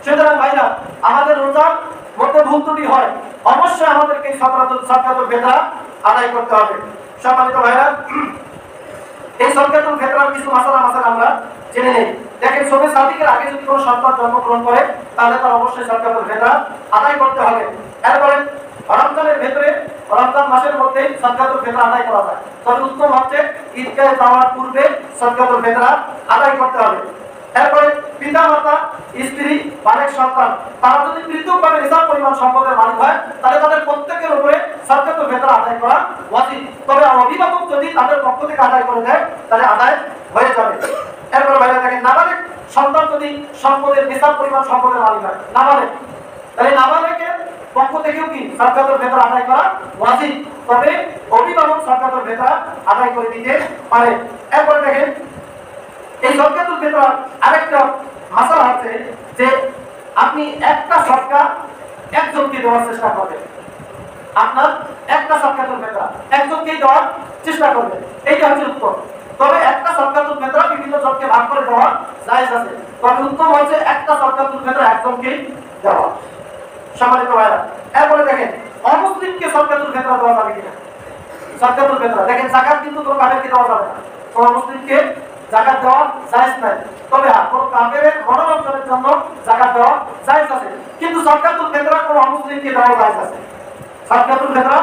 সুতরাং ভাইরা আমাদের রোজার মধ্যে ভুল ত্রুটি হয়, অবশ্যই আমাদেরকে সাদকাতুল ফিতর আদায় করতে হবে। সম্মানিত ভাইরা এই সাদকাতুল ফিতরের কিছু মাসালা আমরা জেনে নেই। দেখেন, শবে সাদিকের আগে যদি কোনো সন্তান জন্মগ্রহণ করে তাহলে তার অবশ্যই সাদকাতুল ফিতর আদায় করতে হবে। এরপরে রমজানের ভেতরে, রমজান মাসের মধ্যে সাদকাতুল ফিতর আদায় করা যায়, তবে উত্তম হচ্ছে ঈদগাহে যাওয়ার পূর্বে সাদকাতুল ফিতর আদায় করতে হবে। এরপরে পিতা মাতা, স্ত্রী, বালেক সন্তান তারা যদি পৃথকভাবে নিসাব পরিমাণ সম্পদের মালিক হয় তাহলে তাদের প্রত্যেকের উপরে সাদকাতুল ফিতর আদায় করা ওয়াজিব। তবে অভিভাবক যদি তাদের পক্ষ থেকে আদায় করে দেয় তাহলে আদায় হয়ে যাবে। এরপরে ভাইরা দেখেন, নাবালেক সন্তান যদি সম্পদের নিসাব পরিমাণ সম্পদের মালিক হয়, নাবালেক, তাহলে নাবালেকের পক্ষ থেকেও কি সাদকাতুল ফিতর আদায় করা ওয়াজিব। তবে অভিভাবক সাদকাতুল ফিতর আদায় করে দিতে পারে। এরপরে দেখেন, এই সাদকাতুল ফিতর আরেকটা মাসালা আছে যে আপনি একটা সদকা একজনকে দেওয়ার চেষ্টা করবেন। আপনার একটা সাদকাতুল ফিতর একজনকেই দেওয়ার চেষ্টা করবেন, এইটা হচ্ছে উত্তম। তবে একটা সাদকাতুল ফিতর বিভিন্ন জনকে ভাগ করে দেওয়া জায়েজ আছে, তবে উত্তম হচ্ছে একটা সাদকাতুল ফিতর একজনকেই দেওয়া। সম্মানিত ভাইরা এরপরে দেখেন, অমুসলিমকে সাদকাতুল ফিতর দেওয়া যাবে কিনা? সাদকাতুল ফিতর দেখেন, যাকাত কিন্তু কোনো কাফেরকে দেওয়া যাবে না, কোনো মুসলিমকে যাকাত দেওয়া জায়েজ নাই। তবে কোন কাফেরের মনোরঞ্জনের জন্য যাকাত দেওয়া জায়েজ আছে, কিন্তু সাদকাতুল ফিতর কোন অমুসলিমকে দেওয়া জায়েজ আছে। সাদকাতুল ফিতর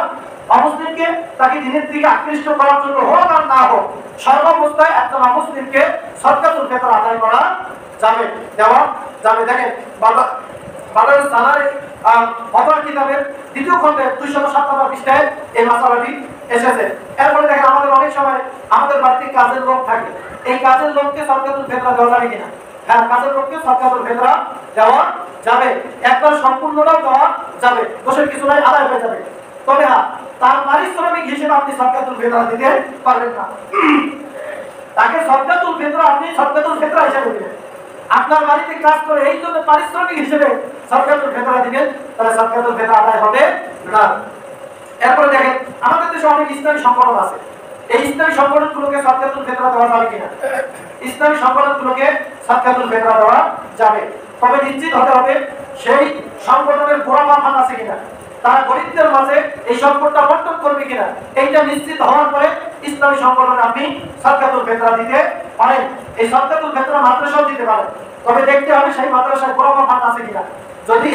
অমুসলিমকে তাকে দিনের দিকে আকৃষ্ট করার জন্য হোক আর না হোক, সর্বাবস্থায় একজন অমুসলিমকে সাদকাতুল ফিতর আদায় করা যাবে, দেওয়া যাবে। দেখেন, বাদার সালারে ফতোয়া কিতাবের দ্বিতীয় খণ্ডে 207 নম্বর পৃষ্ঠায় এই মাসালাটি এসেছে। এরপরে দেখেন, আমাদের অনেক সময় আমাদের বাড়িতে কাজের লোক থাকে, এই কাজের লোককে সাদকাতুল ফিতর দেওয়া যাবে কিনা? হ্যাঁ, কাজের লোককে সাদকাতুল ফিতর দেওয়া যাবে, একবার সম্পূর্ণটাও দেওয়া যাবে, দোষের কিছু নাই, আদায় হয়ে যাবে। তবে হ্যাঁ, তার পারিশ্রমিক হিসেবে আপনি সাদকাতুল ফিতর দিতে পারবেন না, তাকে সাদকাতুল ফিতর আপনি সাদকাতুল ফিতর হিসেবে দিবেন। আপনার বাড়িতে কাজ করে এই জন্য পারিশ্রমিক হিসেবে সাদকাতুল ফিতর দিবেন, তাহলে সাদকাতুল ফিতর আদায় হবে না। এরপরে দেখেন, আমাদের দেশে অনেক ইসলামী সংগঠন আছে, এই ইসলামী সংগঠনগুলোকে সাদকাতুল ফিতর দেওয়া যাবে কিনা? ইসলামী সংগঠনগুলোকে সাদকাতুল ফিতর দেওয়া যাবে, তবে নিশ্চিত হতে হবে সেই সংগঠনের গোড়া ফান্ড আছে কিনা, তারা গরিবদের মাঝে এই সম্পদটা বন্টন করবে কিনা, এইটা নিশ্চিত হওয়ার পরে ইসলামী সংগঠনে আপনি সাদকাতুল ফিতর দিতে পারেন। এই সাদকাতুল ফিতর মাদ্রাসাও দিতে পারেন, তবে দেখতে হবে সেই মাদ্রাসায় গোড়া ফান্ড আছে কিনা। যদি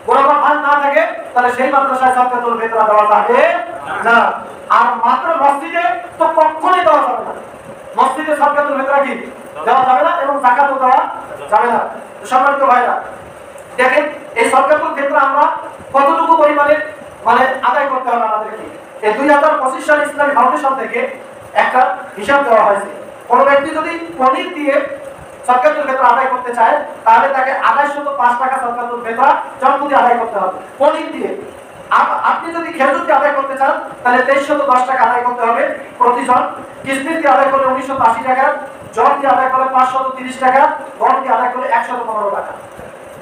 গোড়া ফান্ড না থাকে তাহলে সেই মাদ্রাসায় সাদকাতুল ফিতর দেওয়া যাবে না। আর মাত্র মসজিদে তো কখনোই দেওয়া যাবে না, মসজিদে সদকাতুল ফিতরা কি দেওয়া যাবে না এবং যাকাতও দেওয়া যাবে না। সম্মানিত ভাইরা, দেখেন এই সদকাতুল ফিতরা আমরা কতটুকু পরিমাণে আদায় করতে হবে আমাদেরকে। এই 2025 সালে ইসলামী ফাউন্ডেশন থেকে একটা হিসাব দেওয়া হয়েছে, কোন ব্যক্তি যদি পনির দিয়ে সদকাতুল ফিতরা আদায় করতে চায় তাহলে তাকে 2805 টাকা সদকাতুল ফিতরা জনপ্রতি আদায় করতে হবে পনির দিয়ে। আপনি যদি খেজুর দিয়ে আদায় করতে চান তাহলে 2310 টাকা আদায় করতে হবে প্রতিজন। কিসমিস দিয়ে আদায় করলে 1980 টাকা, জল দিয়ে আদায় করলে 530 টাকা, গম দিয়ে আদায় করলে 115 টাকা।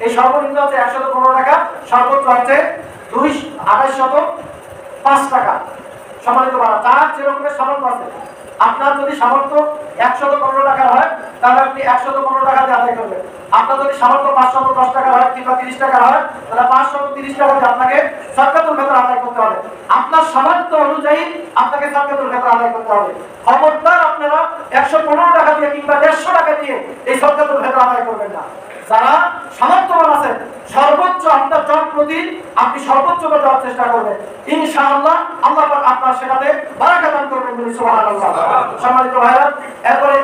এই সর্বনিম্ন হচ্ছে 115 টাকা, সর্বোচ্চ হচ্ছে 2805 টাকা। সম্মানিত বাবা, যার যেরকমের সামর্থ্য আছে, আপনার যদি সামর্থ্য 115 টাকা হয় তাহলে আপনি 115 টাকা দিয়ে আদায় করবেন। আপনার যদি সামর্থ্য 510 টাকা হয় কিংবা 30 টাকা হয় তাহলে 530 টাকা দিয়ে আপনাকে সদকাতুল ফিতরা আদায় করতে হবে। আপনার সামর্থ্য অনুযায়ী আপনাকে সদকাতুল ফিতরা আদায় করতে হবে। খবরদার আপনারা 115 টাকা দিয়ে কিংবা 150 টাকা দিয়ে এই সদকাতুল ফিতরা আদায় করবেন না। যারা সামর্থ্যবান আছেন সর্বোচ্চ আপনার জন প্রতি আপনি সর্বোচ্চ করে দেওয়ার চেষ্টা করবেন, ইনশাআল্লাহ আল্লাহ পাক আপনার সেটাতে বারাকা দান করবেন বলে সুবহানাল্লাহ। সম্মানিত ভাইরা, এরপরে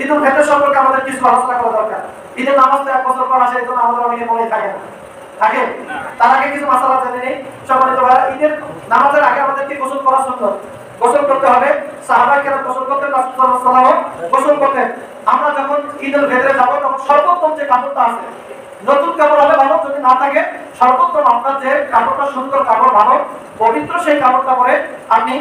ঈদুল ফিতর সম্পর্কে আমাদের কিছু আলোচনা করা দরকার। ঈদের নামাজ তো 1 বছর পর আসে, এই জন্য আমাদের অনেকে মনে থাকে না, থাকে তার আগে কিছু মাসালা জেনে নেই। সম্মানিত ভাইরা, ঈদের নামাজের আগে আমাদেরকে গোসল করা সুন্নাত, গোসল করতে হবে। সাহাবায়ে কেরাম গোসল করতেন, রাসূল সাল্লাল্লাহু আলাইহি ওয়াসাল্লাম গোসল করতেন। আমরা যখন ঈদুল ফিতরে যাব তখন সর্বোত্তম যে কাপড়টা আছে, নতুন কাপড় হলে ভালো, যদি না থাকে সর্বোত্তম আপনার যে কাপড়টা সুন্দর কাপড় ভালো পবিত্র সেই কাপড়টা পরে আপনি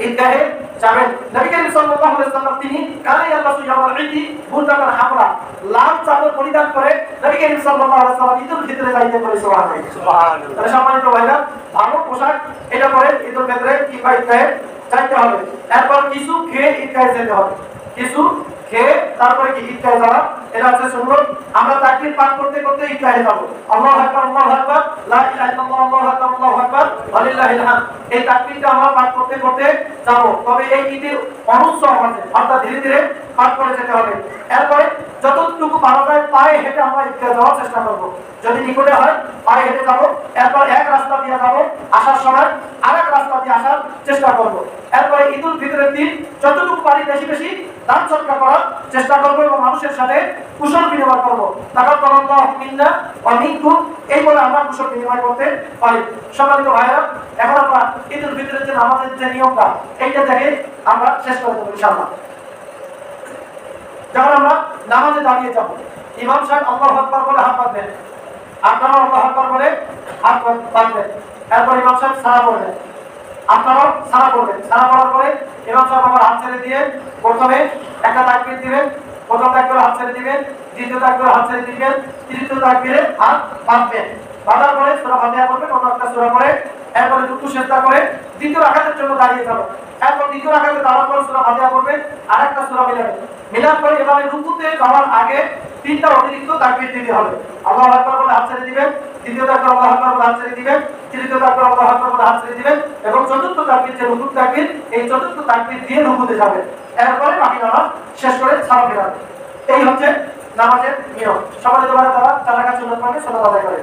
ঈদগাহে যাবেন। নবী করিম সাল্লাল্লাহু আলাইহি ওয়াসাল্লাম তিনি কালাই আল্লাহ ইয়াউমুল ঈদি বুরদাতান হামরা, লাল চাদর পরিধান করে নবী করিম সাল্লাল্লাহু আলাইহি ওয়াসাল্লাম ঈদুল ফিতরে যাইতে করে। সুবহানাল্লাহ। তাহলে সম্মানিত ভাইরা, ভালো পোশাক এটা পরে ঈদুল ফিতরে কিংবা ঈদগাহে যাইতে হবে। এরপর কিছু খেয়ে ঈদগাহে যেতে হবে, কিছু খেয়ে তারপরে কি ঈদগাহে যাওয়া, এটা হচ্ছে সুন্নাত। আমরা তাকবীর পাঠ করতে করতে ঈদগাহে যাব। আল্লাহু আকবার, আল্লাহু আকবার, লা ইলাহা ইল্লাল্লাহ, আল্লাহু আকবার, আল্লাহু আকবার, ওয়ালিল্লাহিল হামদ। এই তাকবীরটা আমরা পাঠ করতে করতে যাব। তবে এই ঈদের অনুৎসব আছে, অর্থাৎ ধীরে ধীরে পাঠ করে যেতে হবে। এরপরে যতটুকু পারা যায় পায়ে হেঁটে আমরা ঈদগাহে যাওয়ার চেষ্টা করব। যদি নিকটে হয় পায়ে হেঁটে যাব। এরপর এক রাস্তা দিয়ে যাব, আসার সময় আরেক রাস্তা দিয়ে আসার চেষ্টা করব। এরপরে ঈদুল ফিতরের দিন যতটুকু পারি বেশি বেশি দান সদকা করার চেষ্টা করব এবং মানুষের সাথে কুশল বিনিময় করব। তাকাব্বালাল্লাহু মিন্না ওয়া মিনকুম, এই বলে আমরা কুশল বিনিময় করতে পারি। সম্মানিত ভাইরা, এখন আমরা ঈদুল ফিতরের যে নামাজের যে নিয়মটা এইটা থেকে আমরা শেষ করে দেব ইনশাআল্লাহ। যখন আমরা নামাজে দাঁড়িয়ে যাব, ইমাম সাহেব আল্লাহু আকবার বলে হাত বাঁধবেন, আপনারা আল্লাহু আকবার বলে হাত বাঁধবেন। এরপর ইমাম সাহেব সালাম পড়বেন, আপনারাও সালাম পড়বেন। সালাম পড়ার পরে ইমাম সাহেব আবার হাত ছেড়ে দিয়ে প্রথমে একটা তাকবীর দিবেন, প্রথম তাকবীরে হাত ছেড়ে দিবেন, দ্বিতীয় তাকবীরে হাত ছেড়ে দিবেন, তৃতীয় তাকবীরে হাত বাঁধবেন। বাঁধার পরে সূরা ফাতিহা পড়বেন, অন্য একটা সূরা পড়ে এরপরে রুকু সিজদা করে দ্বিতীয় রাকাতের জন্য দাঁড়িয়ে যাবেন। এরপর দ্বিতীয় রাকাতে দাঁড়ার পরে সূরা ফাতিহা পড়বেন, আরেকটা সূরা মিলাবেন। মিলার পরে এবারে রুকুতে যাওয়ার আগে তিনটা অতিরিক্ত তাকবীর দিতে হবে। আল্লাহু আকবার বলে হাত ছেড়ে দিবেন, দ্বিতীয় তাকবীর আল্লাহু আকবার বলে হাত ছেড়ে দিবেন, তৃতীয় তাকবীর আল্লাহু আকবার বলে হাত ছেড়ে দিবেন এবং চতুর্থ তাকবীর যে রুকুর তাকবীর, এই চতুর্থ তাকবীর দিয়ে রুকুতে যাবেন। এরপরে বাকি নামাজ শেষ করে সালাম ফেরাবেন। এই হচ্ছে নামাজের নিয়ম। সবাই তোমরা তারা সুন্নাত মানে সালাত আদায় করে।